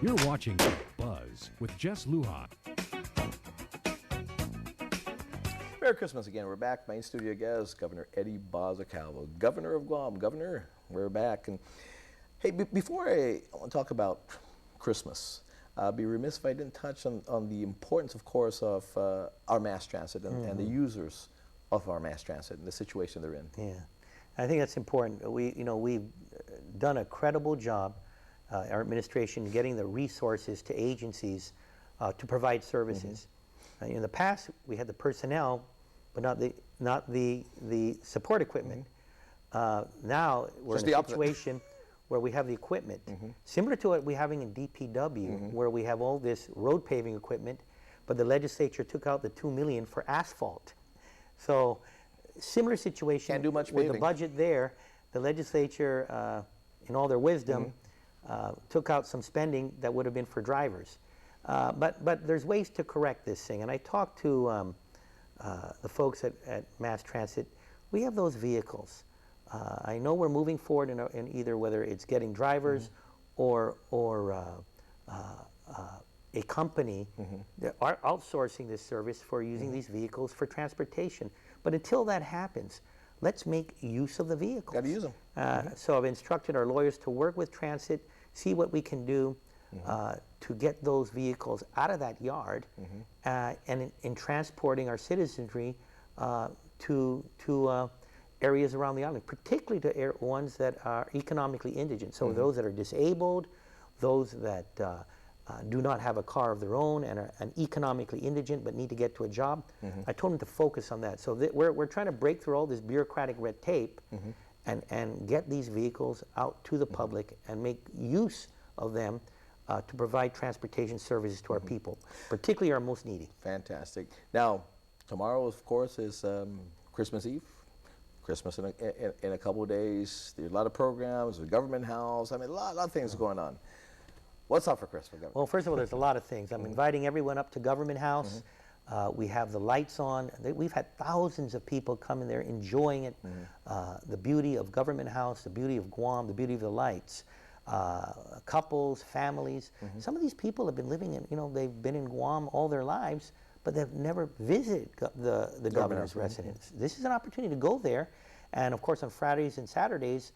You're watching Buzz with Jess Lujan. Merry Christmas again. We're back. My in-studio guest, Governor Eddie Calvo, Governor of Guam. Governor, we're back. And hey, before I want to talk about Christmas, I'd be remiss if I didn't touch on the importance, of course, of our mass transit and the users of our mass transit and the situation they're in. Yeah, I think that's important. We've done a credible job, our administration, getting the resources to agencies to provide services. In the past, we had the personnel, but not the support equipment. Now we're in a situation where we have the equipment, similar to what we're having in DPW, where we have all this road paving equipment, but the legislature took out the $2 million for asphalt. So similar situation. Can't do much with paving. the budget there. The legislature, in all their wisdom, took out some spending that would have been for drivers. But there's ways to correct this thing. And I talked to the folks at Mass Transit. We have those vehicles. I know we're moving forward in either whether it's getting drivers or a company that are outsourcing this service for using these vehicles for transportation. But until that happens, let's make use of the vehicles. Got to use them. So I've instructed our lawyers to work with transit, see what we can do to get those vehicles out of that yard and in transporting our citizenry to areas around the island, particularly to ones that are economically indigent. So those that are disabled, those that do not have a car of their own and are economically indigent but need to get to a job. I told them to focus on that. So we're trying to break through all this bureaucratic red tape and get these vehicles out to the public and make use of them to provide transportation services to our people, particularly our most needy. Fantastic. Now, tomorrow, of course, is Christmas Eve. Christmas in a couple of days. There's a lot of programs, the government house. I mean, a lot of things going on. What's up for Christmas, Governor? Well, first of all, there's a lot of things. I'm inviting everyone up to Government House. We have the lights on. We've had thousands of people come in there enjoying it. The beauty of Government House, the beauty of Guam, the beauty of the lights. Couples, families. Some of these people have been living in, they've been in Guam all their lives, but they've never visited the governor's residence. This is an opportunity to go there. And of course, on Fridays and Saturdays,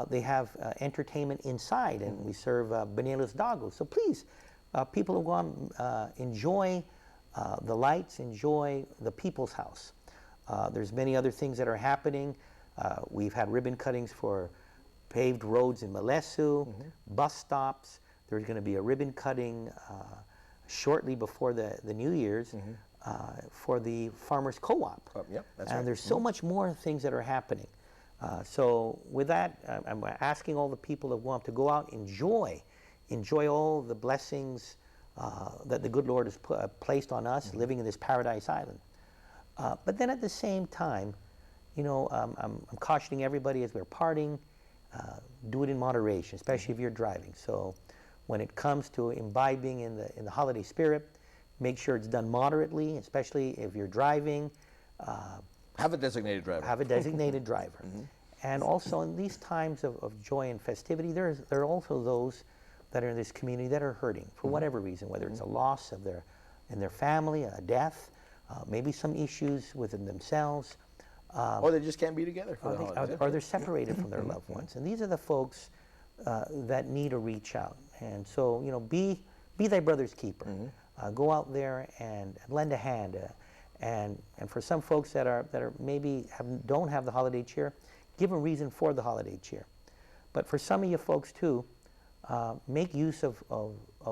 they have entertainment inside, and we serve Banelas Dago. So please, people of Guam, enjoy the lights, enjoy the People's House. There's many other things that are happening. We've had ribbon cuttings for paved roads in Malesu, bus stops. There's going to be a ribbon cutting shortly before the New Year's for the Farmers Co-op. Yep, that's and right. there's so much more things that are happening. So with that, I'm asking all the people of Guam to go out, enjoy all the blessings that the good Lord has placed on us living in this paradise island. But then at the same time, I'm cautioning everybody as we're partying, do it in moderation, especially if you're driving. So when it comes to imbibing in the holiday spirit, make sure it's done moderately, especially if you're driving. Have a designated driver. Have a designated driver. And also in these times of joy and festivity, there are also those that are in this community that are hurting for whatever reason, whether it's a loss of in their family, a death, maybe some issues within themselves. Or they just can't be together for the holidays. Or they're separated from their loved ones. And these are the folks that need to reach out. And so, be thy brother's keeper. Go out there and lend a hand. And for some folks that are maybe don't have the holiday cheer, give a reason for the holiday cheer. But for some of you folks too, make use of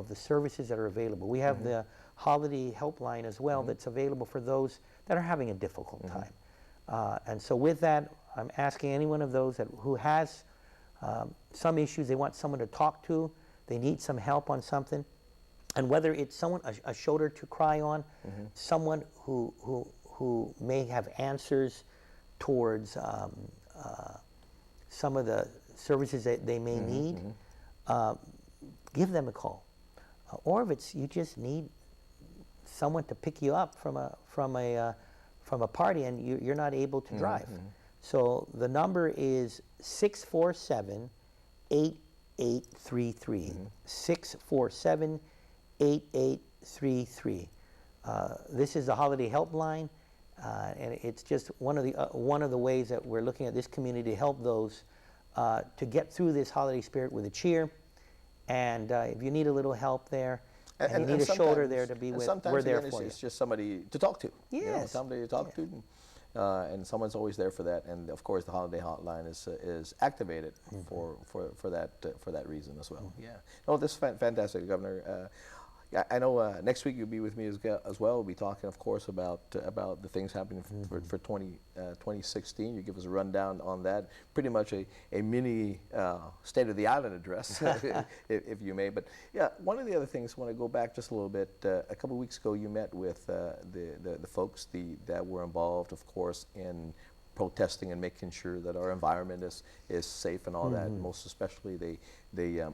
the services that are available. We have the holiday helpline as well that's available for those that are having a difficult time. And so with that, I'm asking any one of those who has some issues, they want someone to talk to, they need some help on something, and whether it's someone, a shoulder to cry on, someone who may have answers towards some of the services that they may need, give them a call. Or if it's you just need someone to pick you up from a party and you're not able to drive. So the number is 647-8 8833. 647-8833. This is the holiday helpline, and it's just one of the ways that we're looking at this community to help those to get through this holiday spirit with a cheer. And if you need a little help there, and you need a shoulder there to be with, we're there for you. It's just somebody to talk to. Yes. You know, somebody to talk to. And someone's always there for that, and of course the holiday hotline is activated for that reason as well. Yeah, no, this is fantastic, Governor. I know next week you'll be with me as well. We'll be talking, of course, about the things happening for 2016. You give us a rundown on that, pretty much a mini State of the Island address, if you may. But yeah, one of the other things, I want to go back just a little bit. A couple of weeks ago, you met with the folks that were involved, of course, in protesting and making sure that our environment is safe and all that. And most especially, they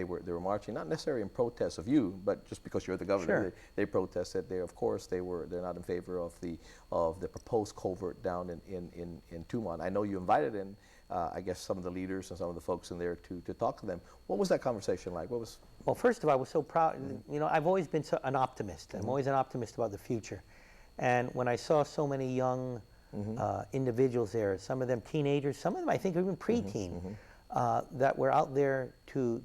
were marching, not necessarily in protest of you, but just because you're the governor. Sure. They protested. Of course, they're not in favor of the proposed culvert down in Tumon. I know you invited in, I guess, some of the leaders and some of the folks in there to talk to them. What was that conversation like? Well, first of all, I was so proud. You know, I've always been an optimist. I'm always an optimist about the future. And when I saw so many young individuals there, some of them teenagers, some of them I think even preteen, that were out there to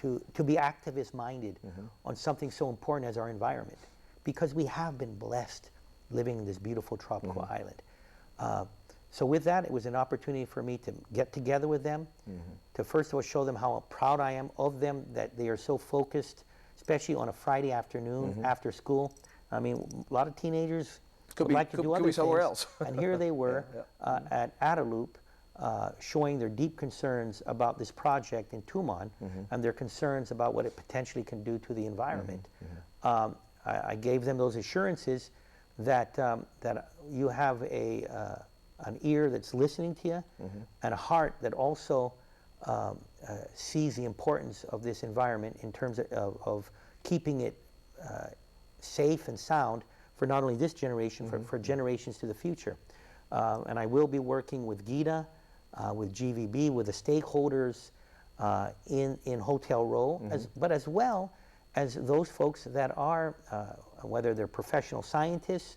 be activist minded on something so important as our environment, because we have been blessed living in this beautiful tropical island. So with that, it was an opportunity for me to get together with them, to first of all show them how proud I am of them, that they are so focused, especially on a Friday afternoon after school. I mean, a lot of teenagers would like to do other things. Somewhere else. And here they were at Adaloop, showing their deep concerns about this project in Tumon and their concerns about what it potentially can do to the environment. I gave them those assurances that that you have an ear that's listening to you and a heart that also sees the importance of this environment in terms of keeping it safe and sound for not only this generation, for generations to the future. And I will be working with GITA, with GVB, with the stakeholders in Hotel Row, but as well as those folks that are, whether they're professional scientists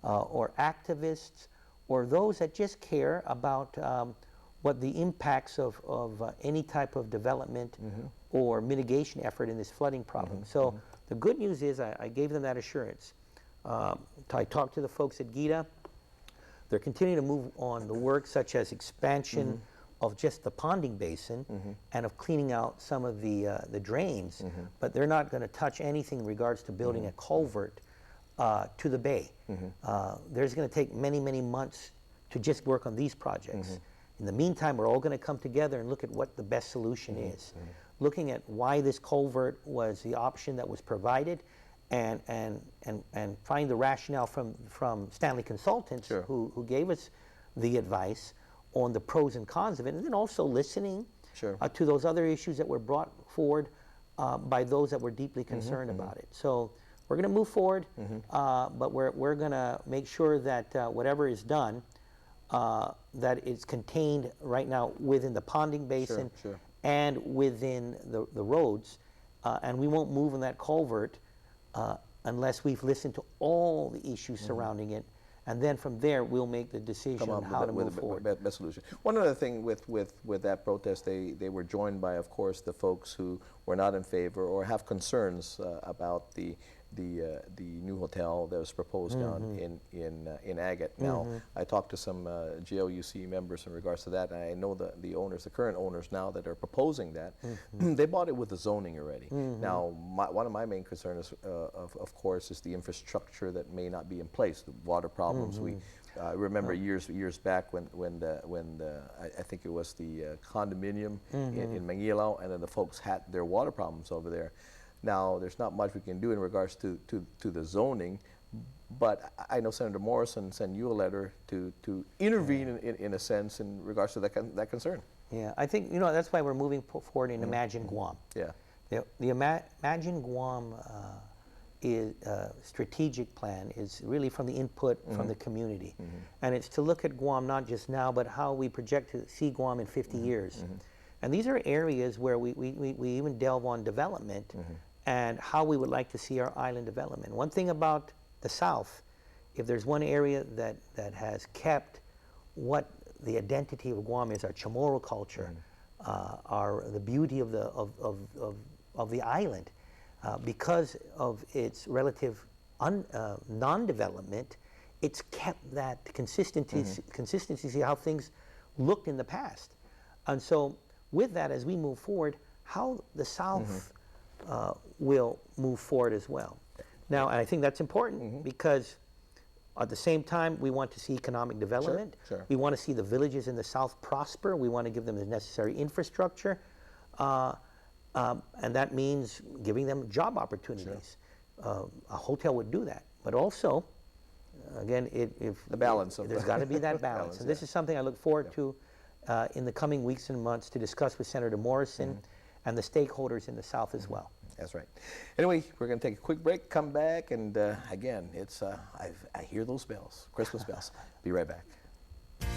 or activists, or those that just care about what the impacts of any type of development or mitigation effort in this flooding problem. So the good news is I gave them that assurance. I talked to the folks at GITA. They're continuing to move on the work such as expansion of just the ponding basin and of cleaning out some of the drains, but they're not going to touch anything in regards to building a culvert to the bay. There's going to take many, many months to just work on these projects. In the meantime, we're all going to come together and look at what the best solution is. Looking at why this culvert was the option that was provided, and find the rationale from Stanley Consultants, who gave us the advice on the pros and cons of it, and then also listening to those other issues that were brought forward by those that were deeply concerned about it. So we're going to move forward, but we're going to make sure that whatever is done, that it's contained right now within the ponding basin and within the roads, and we won't move in that culvert unless we've listened to all the issues surrounding it, and then from there we'll make the decision on how to move forward. Best solution. One other thing with that protest, they were joined by, of course, the folks who were not in favor or have concerns about the new hotel that was proposed down in Agate. Now, I talked to some GLUC members in regards to that, and I know the owners, the current owners now that are proposing that, they bought it with the zoning already. Now, one of my main concerns, of course, is the infrastructure that may not be in place, the water problems. We remember years back when I think it was the condominium in Manguilao, and then the folks had their water problems over there. Now, there's not much we can do in regards to the zoning, but I know Senator Morrison sent you a letter to intervene in a sense in regards to that concern. Yeah, I think, you know, that's why we're moving forward in Imagine Guam. Yeah. The Imagine Guam strategic plan is really from the input from the community. And it's to look at Guam not just now, but how we project to see Guam in 50 years. And these are areas where we even delve on development and how we would like to see our island development. One thing about the South, if there's one area that has kept what the identity of Guam is, our Chamorro culture, the beauty of the island, because of its relative non-development, it's kept that consistency how things looked in the past. And so with that, as we move forward, how the South will move forward as well. Now, and I think that's important because at the same time, we want to see economic development. Sure. We want to see the villages in the South prosper. We want to give them the necessary infrastructure. And that means giving them job opportunities. A hotel would do that. But also, again, there's got to be that balance. And this is something I look forward to in the coming weeks and months to discuss with Senator Morrison and the stakeholders in the South as well. That's right. Anyway, we're going to take a quick break, come back, and again, I hear those bells, Christmas bells. Be right back.